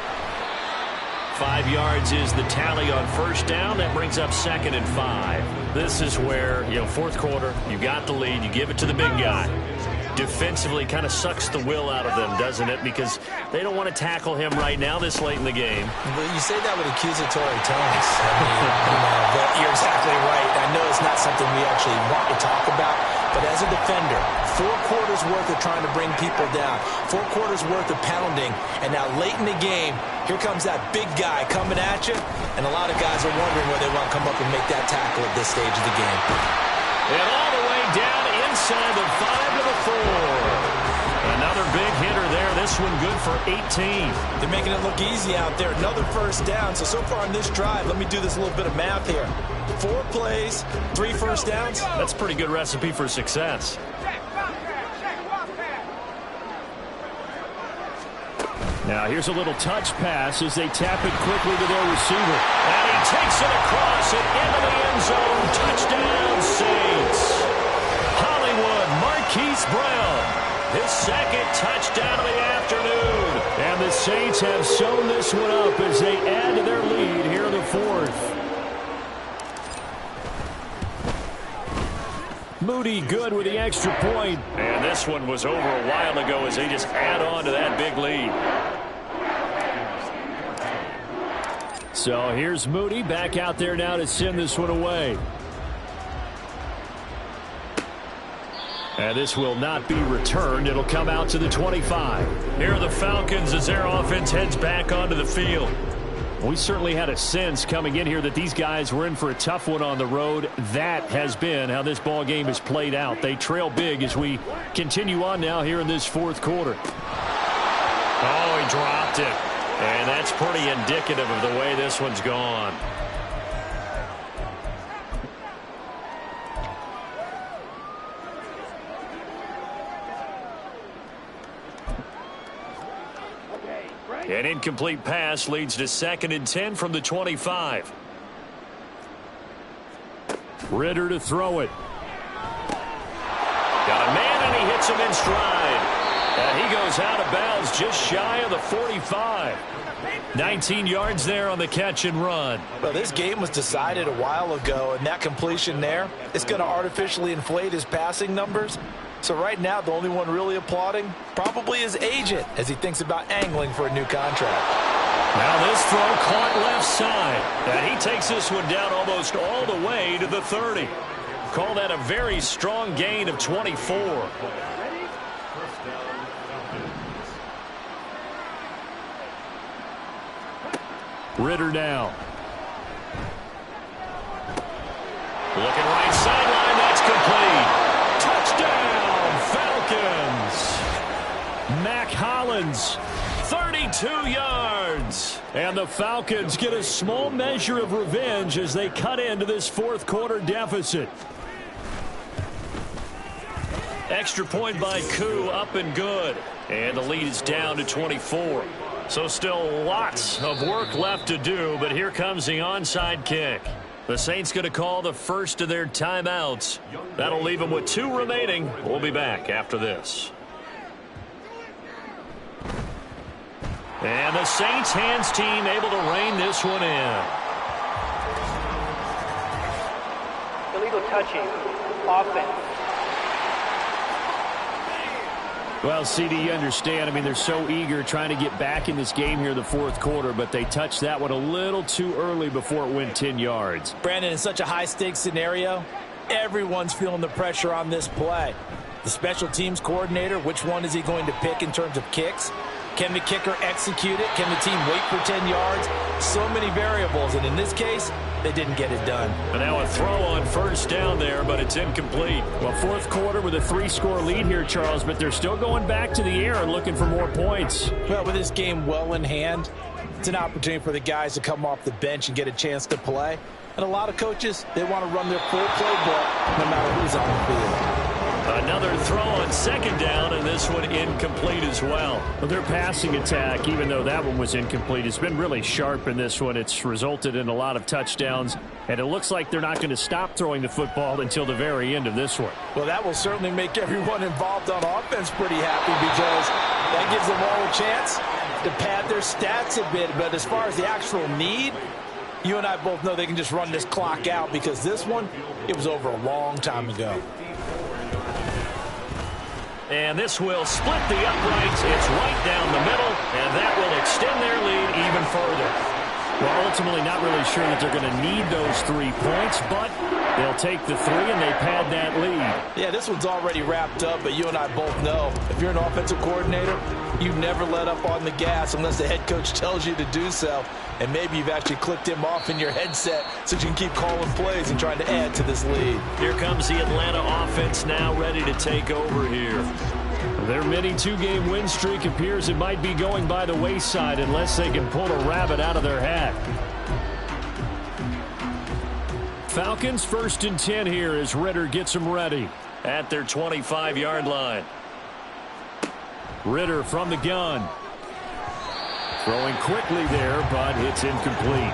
5 yards is the tally on first down. That brings up 2nd and 5. This is where, 4th quarter, you got the lead. You give it to the big guy. defensively kind of sucks the will out of them, doesn't it? Because they don't want to tackle him right now this late in the game. Well, you say that with accusatory tones. But you're exactly right. I know it's not something we actually want to talk about, but as a defender, 4 quarters worth of trying to bring people down, 4 quarters worth of pounding, and now late in the game, here comes that big guy coming at you, and a lot of guys are wondering whether they want to come up and make that tackle at this stage of the game. And all the way down inside the 5 to the 4. Another big hitter there. This one good for 18. They're making it look easy out there. Another first down. So far on this drive, let me do this little bit of math here. 4 plays, 3 first downs. That's a pretty good recipe for success. Now here's a little touch pass as they tap it quickly to their receiver. And he takes it across and into the end zone. Touchdown, Saints. Hollywood Marquise Brown. His second touchdown of the afternoon. And the Saints have sewn this one up as they add to their lead here in the 4th. Moody good with the extra point. And this one was over a while ago as they just add on to that big lead. So here's Moody back out there now to send this one away. And this will not be returned. It'll come out to the 25. Here are the Falcons as their offense heads back onto the field. We certainly had a sense coming in here that these guys were in for a tough one on the road. That has been how this ball game has played out. They trail big as we continue on now here in this 4th quarter. Oh, he dropped it. And that's pretty indicative of the way this one's gone. An incomplete pass leads to 2nd and 10 from the 25. Ritter to throw it. Got a man and he hits him in stride. And he goes out of bounds just shy of the 45. 19 yards there on the catch and run. Well, this game was decided a while ago, and that completion there is going to artificially inflate his passing numbers. So right now, the only one really applauding probably his agent as he thinks about angling for a new contract. Now this throw caught left side. And he takes this one down almost all the way to the 30. Call that a very strong gain of 24. Ritter now. Looking right sideline, that's complete. Touchdown, Falcons. Mac Hollins, 32 yards. and the Falcons get a small measure of revenge as they cut into this 4th quarter deficit. Extra point by Koo, up and good. And the lead is down to 24. So still lots of work left to do, but here comes the onside kick. The Saints going to call the first of their timeouts. That'll leave them with 2 remaining. We'll be back after this. And the Saints hands team able to rein this one in. Illegal touching. Offense. Well, CD, you understand. I mean, they're so eager trying to get back in this game here in the 4th quarter, but they touched that one a little too early before it went 10 yards. Brandon, in such a high-stakes scenario, everyone's feeling the pressure on this play. The special teams coordinator, which one is he going to pick in terms of kicks? Can the kicker execute it? Can the team wait for 10 yards? So many variables, and in this case, they didn't get it done. And now a throw on first down there, but it's incomplete. Well, 4th quarter with a 3-score lead here, Charles, but they're still going back to the air and looking for more points. Well, with this game well in hand, it's an opportunity for the guys to come off the bench and get a chance to play. And a lot of coaches, they want to run their full playbook no matter who's on the field. Another throw on 2nd down, and this one incomplete as well. Well, their passing attack, even though that one was incomplete, has been really sharp in this one. It's resulted in a lot of touchdowns, and it looks like they're not going to stop throwing the football until the very end of this one. Well, that will certainly make everyone involved on offense pretty happy because that gives them all a chance to pad their stats a bit. But as far as the actual need, you and I both know they can just run this clock out because this one, it was over a long time ago. And this will split the uprights. It's right down the middle, and that will extend their lead even further. Well, ultimately not really sure that they're going to need those 3 points, but they'll take the 3 and they pad that lead. Yeah, this one's already wrapped up, but you and I both know if you're an offensive coordinator, you never let up on the gas unless the head coach tells you to do so. And maybe you've actually clicked him off in your headset so you can keep calling plays and trying to add to this lead. Here comes the Atlanta offense now ready to take over here. Their mini 2-game win streak appears it might be going by the wayside unless they can pull a rabbit out of their hat. Falcons 1st and 10 here as Ritter gets them ready. At their 25-yard line. Ritter from the gun. Throwing quickly there, but it's incomplete.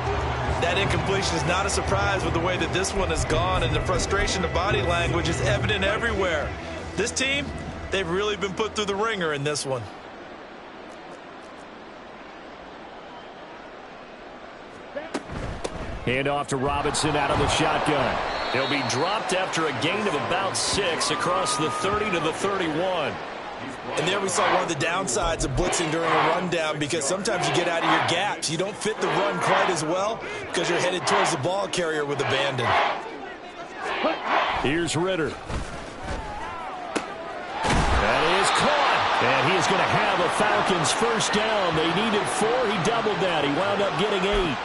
That incompletion is not a surprise with the way that this one has gone, and the frustration of body language is evident everywhere. This team, they've really been put through the ringer in this one. Hand off to Robinson out of the shotgun. He'll be dropped after a gain of about 6 across the 30 to the 31. And there we saw one of the downsides of blitzing during a rundown, because sometimes you get out of your gaps. You don't fit the run quite as well because you're headed towards the ball carrier with abandon. Here's Ritter. That is caught. And he is going to have a Falcons first down. They needed 4. He doubled that. He wound up getting 8.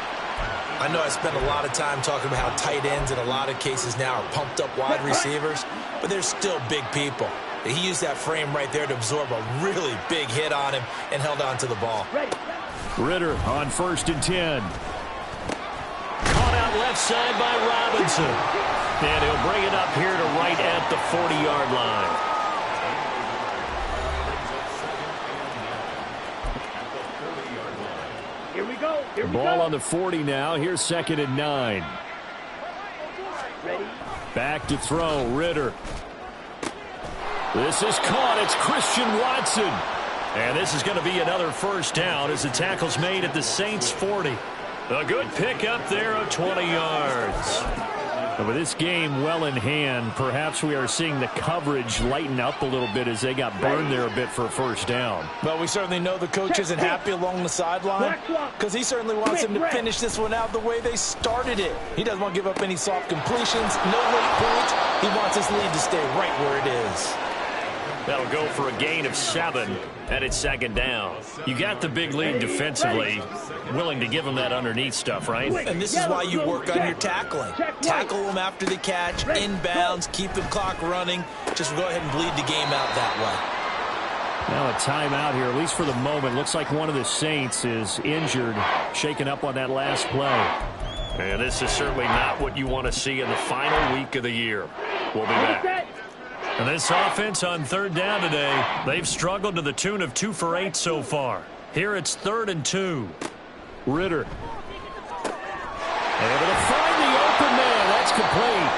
I know I spent a lot of time talking about how tight ends in a lot of cases now are pumped up wide receivers, but they're still big people. He used that frame right there to absorb a really big hit on him and held on to the ball. Ritter on 1st and 10. Caught out left side by Robinson. And he'll bring it up here to right at the 40-yard line. Here we go. Here we Ball go. on the 40 now. Here's 2nd and 9. Ready? Back to throw. Ritter. This is caught. It's Christian Watson. And this is going to be another first down as the tackle's made at the Saints 40. A good pickup there of 20 yards. And with this game well in hand, perhaps we are seeing the coverage lighten up a little bit as they got burned there a bit for a first down. But we certainly know the coach isn't happy along the sideline because he certainly wants them to finish this one out the way they started it. He doesn't want to give up any soft completions, no late points. He wants his lead to stay right where it is. That'll go for a gain of 7, and it's 2nd down. You got the big lead defensively, willing to give them that underneath stuff, right? And this is why you work on your tackling. Tackle them after the catch, inbounds, keep the clock running. Just go ahead and bleed the game out that way. Now a timeout here, at least for the moment. Looks like one of the Saints is injured, shaken up on that last play. And this is certainly not what you want to see in the final week of the year. We'll be back. And this offense on 3rd down today, they've struggled to the tune of 2 for 8 so far. Here it's 3rd and 2. Ritter. Able to find the open man. That's complete.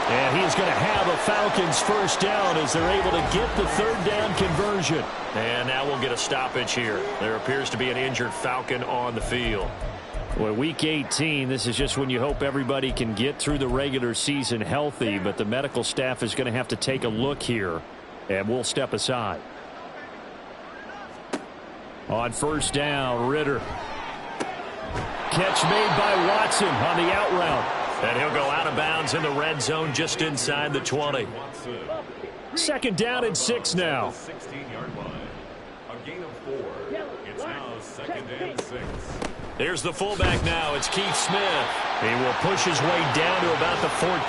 And he's going to have a Falcons first down as they're able to get the 3rd down conversion. And now we'll get a stoppage here. There appears to be an injured Falcon on the field. Well, week 18, this is just when you hope everybody can get through the regular season healthy, but the medical staff is going to have to take a look here, and we'll step aside. On 1st down, Ritter. Catch made by Watson on the out route. And he'll go out of bounds in the red zone just inside the 20. 2nd down and 6 now. 16-yard line. A gain of 4. It's now 2nd and 6. Here's the fullback now. It's Keith Smith. He will push his way down to about the 14.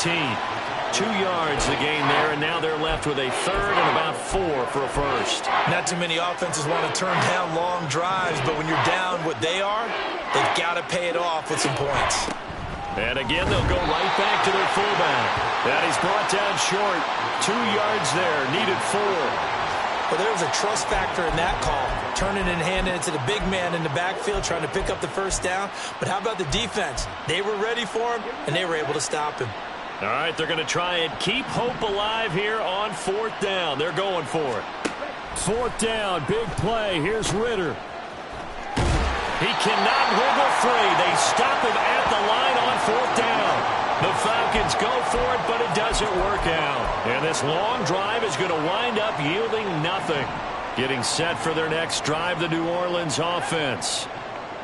2 yards the gain there, and now they're left with a 3rd and about 4 for a first. Not too many offenses want to turn down long drives, but when you're down what they are, they've got to pay it off with some points. And again, they'll go right back to their fullback. That is brought down short. 2 yards there, needed 4. But there was a trust factor in that call, turning and handing it to the big man in the backfield, trying to pick up the first down. But how about the defense? They were ready for him, and they were able to stop him. All right, they're going to try and keep hope alive here on 4th down. They're going for it. 4th down, big play. Here's Ritter. He cannot wiggle free. They stop him at the line on 4th down. The Falcons go for it, but it doesn't work out. And this long drive is going to wind up yielding nothing. Getting set for their next drive, the New Orleans offense.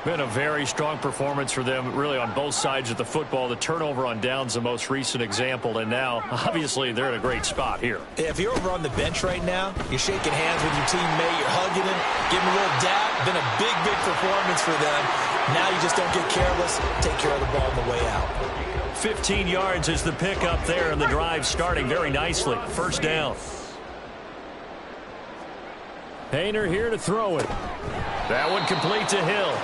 Been a very strong performance for them, really, on both sides of the football. The turnover on downs, the most recent example, and now, obviously, they're in a great spot here. If you're over on the bench right now, you're shaking hands with your teammate, you're hugging him, giving him a little dap. Been a big, big performance for them. Now you just don't get careless. Take care of the ball on the way out. 15 yards is the pickup there, and the drive starting very nicely. First down. Hayner here to throw it. That one complete to Hill.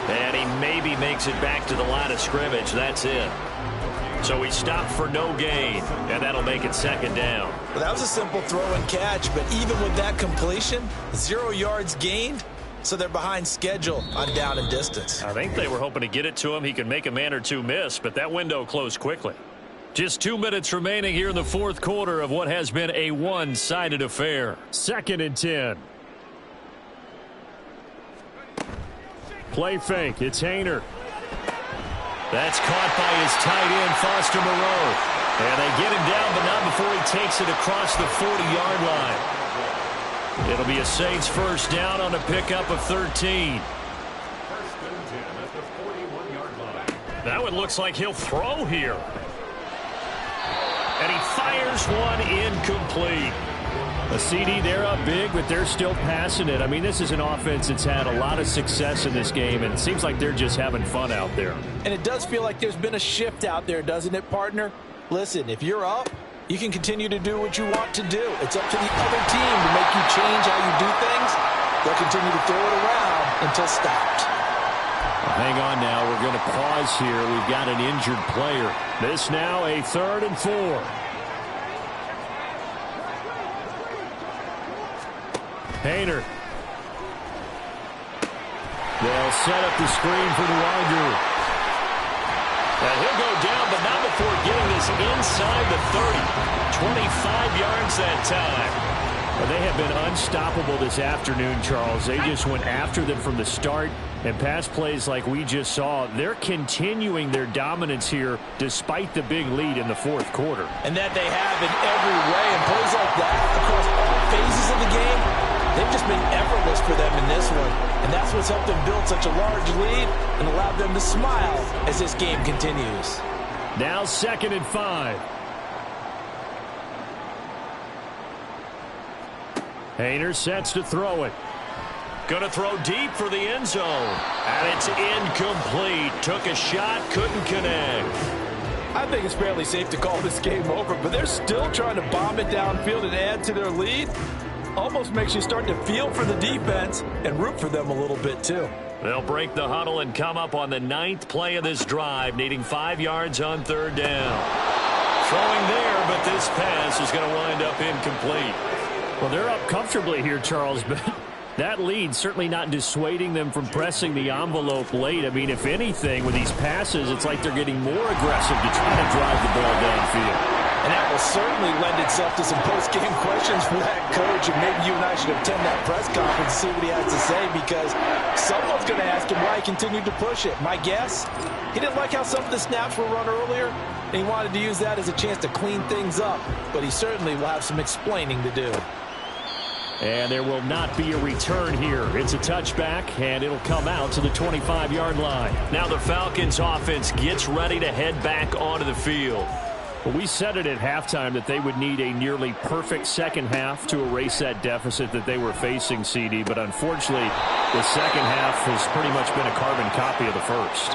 And he maybe makes it back to the line of scrimmage. That's it. So he stopped for no gain, and that'll make it second down. Well, that was a simple throw and catch, but even with that completion, 0 yards gained, so they're behind schedule on down and distance. I think they were hoping to get it to him. He could make a man or two miss, but that window closed quickly. Just 2 minutes remaining here in the fourth quarter of what has been a one-sided affair. 2nd and 10. Play fake. It's Hayner. That's caught by his tight end, Foster Moreau. And they get him down, but not before he takes it across the 40-yard line. It'll be a Saints first down on a pickup of 13. First and 10 at the 41-yard line. That one looks like he'll throw here. And he fires one incomplete. A CD, they're up big, but they're still passing it. I mean, this is an offense that's had a lot of success in this game, and it seems like they're just having fun out there. And it does feel like there's been a shift out there, doesn't it, partner? Listen, if you're up, you can continue to do what you want to do. It's up to the other team to make you change how you do things. They'll continue to throw it around until stopped. Well, hang on now. We're going to pause here. We've got an injured player. This now a 3rd and 4. Hayner. They'll set up the screen for the Wagner. And he'll go down, but not before getting this inside the 30. 25 yards that time. Well, they have been unstoppable this afternoon, Charles. They just went after them from the start. And pass plays like we just saw, they're continuing their dominance here despite the big lead in the fourth quarter. And that they have in every way. And plays like that across all phases of the game, they've just been effortless for them in this one. And that's what's helped them build such a large lead and allowed them to smile as this game continues. Now 2nd and 5. Hayner sets to throw it. Going to throw deep for the end zone. And it's incomplete. Took a shot, couldn't connect. I think it's fairly safe to call this game over, but they're still trying to bomb it downfield and add to their lead. Almost makes you start to feel for the defense and root for them a little bit, too. They'll break the huddle and come up on the 9th play of this drive, needing 5 yards on 3rd down. Throwing there, but this pass is going to wind up incomplete. Well, they're up comfortably here, Charles, but that lead certainly not dissuading them from pressing the envelope late. I mean, if anything, with these passes, it's like they're getting more aggressive to try to drive the ball downfield. And that will certainly lend itself to some post-game questions for that coach. And maybe you and I should attend that press conference and see what he has to say, because someone's going to ask him why he continued to push it. My guess, he didn't like how some of the snaps were run earlier, and he wanted to use that as a chance to clean things up. But he certainly will have some explaining to do. And there will not be a return here. It's a touchback, and it'll come out to the 25-yard line. Now the Falcons offense gets ready to head back onto the field. Well, we said it at halftime that they would need a nearly perfect second half to erase that deficit that they were facing, CD. But unfortunately, the second half has pretty much been a carbon copy of the first.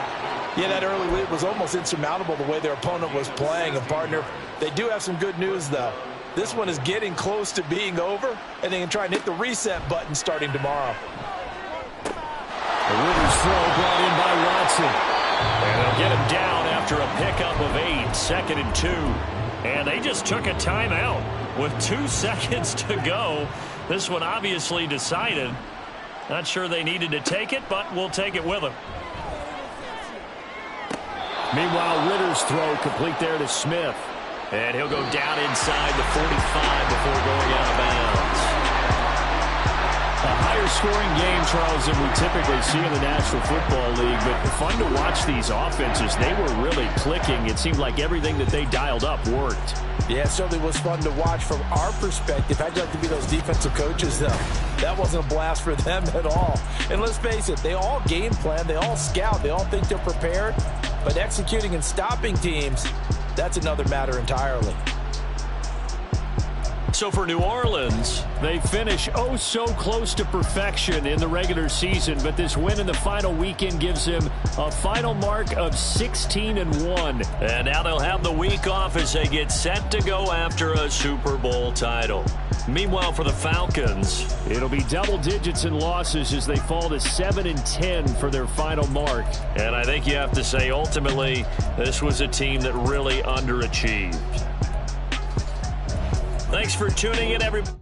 Yeah, that early lead was almost insurmountable the way their opponent was playing. And, partner, they do have some good news, though. This one is getting close to being over, and they can try and hit the reset button starting tomorrow. The Rivers throw brought in by Watson. And they'll get him down after a pickup of 8, 2nd and 2. And they just took a timeout with 2 seconds to go. This one obviously decided. Not sure they needed to take it, but we'll take it with them. Meanwhile, Ritter's throw complete there to Smith. And he'll go down inside the 45 before going out of bounds. A higher lower-scoring game, Charles, than we typically see in the National Football League, but fun to watch these offenses. They were really clicking. It seemed like everything that they dialed up worked. Yeah, it certainly was fun to watch from our perspective. I'd like to be those defensive coaches, though. That wasn't a blast for them at all. And let's face it, they all game plan, they all scout, they all think they're prepared, but executing and stopping teams, that's another matter entirely. So for New Orleans, they finish oh so close to perfection in the regular season, but this win in the final weekend gives them a final mark of 16-1. And now they'll have the week off as they get set to go after a Super Bowl title. Meanwhile, for the Falcons, it'll be double digits in losses as they fall to 7-10 for their final mark. And I think you have to say, ultimately, this was a team that really underachieved. Thanks for tuning in, everybody.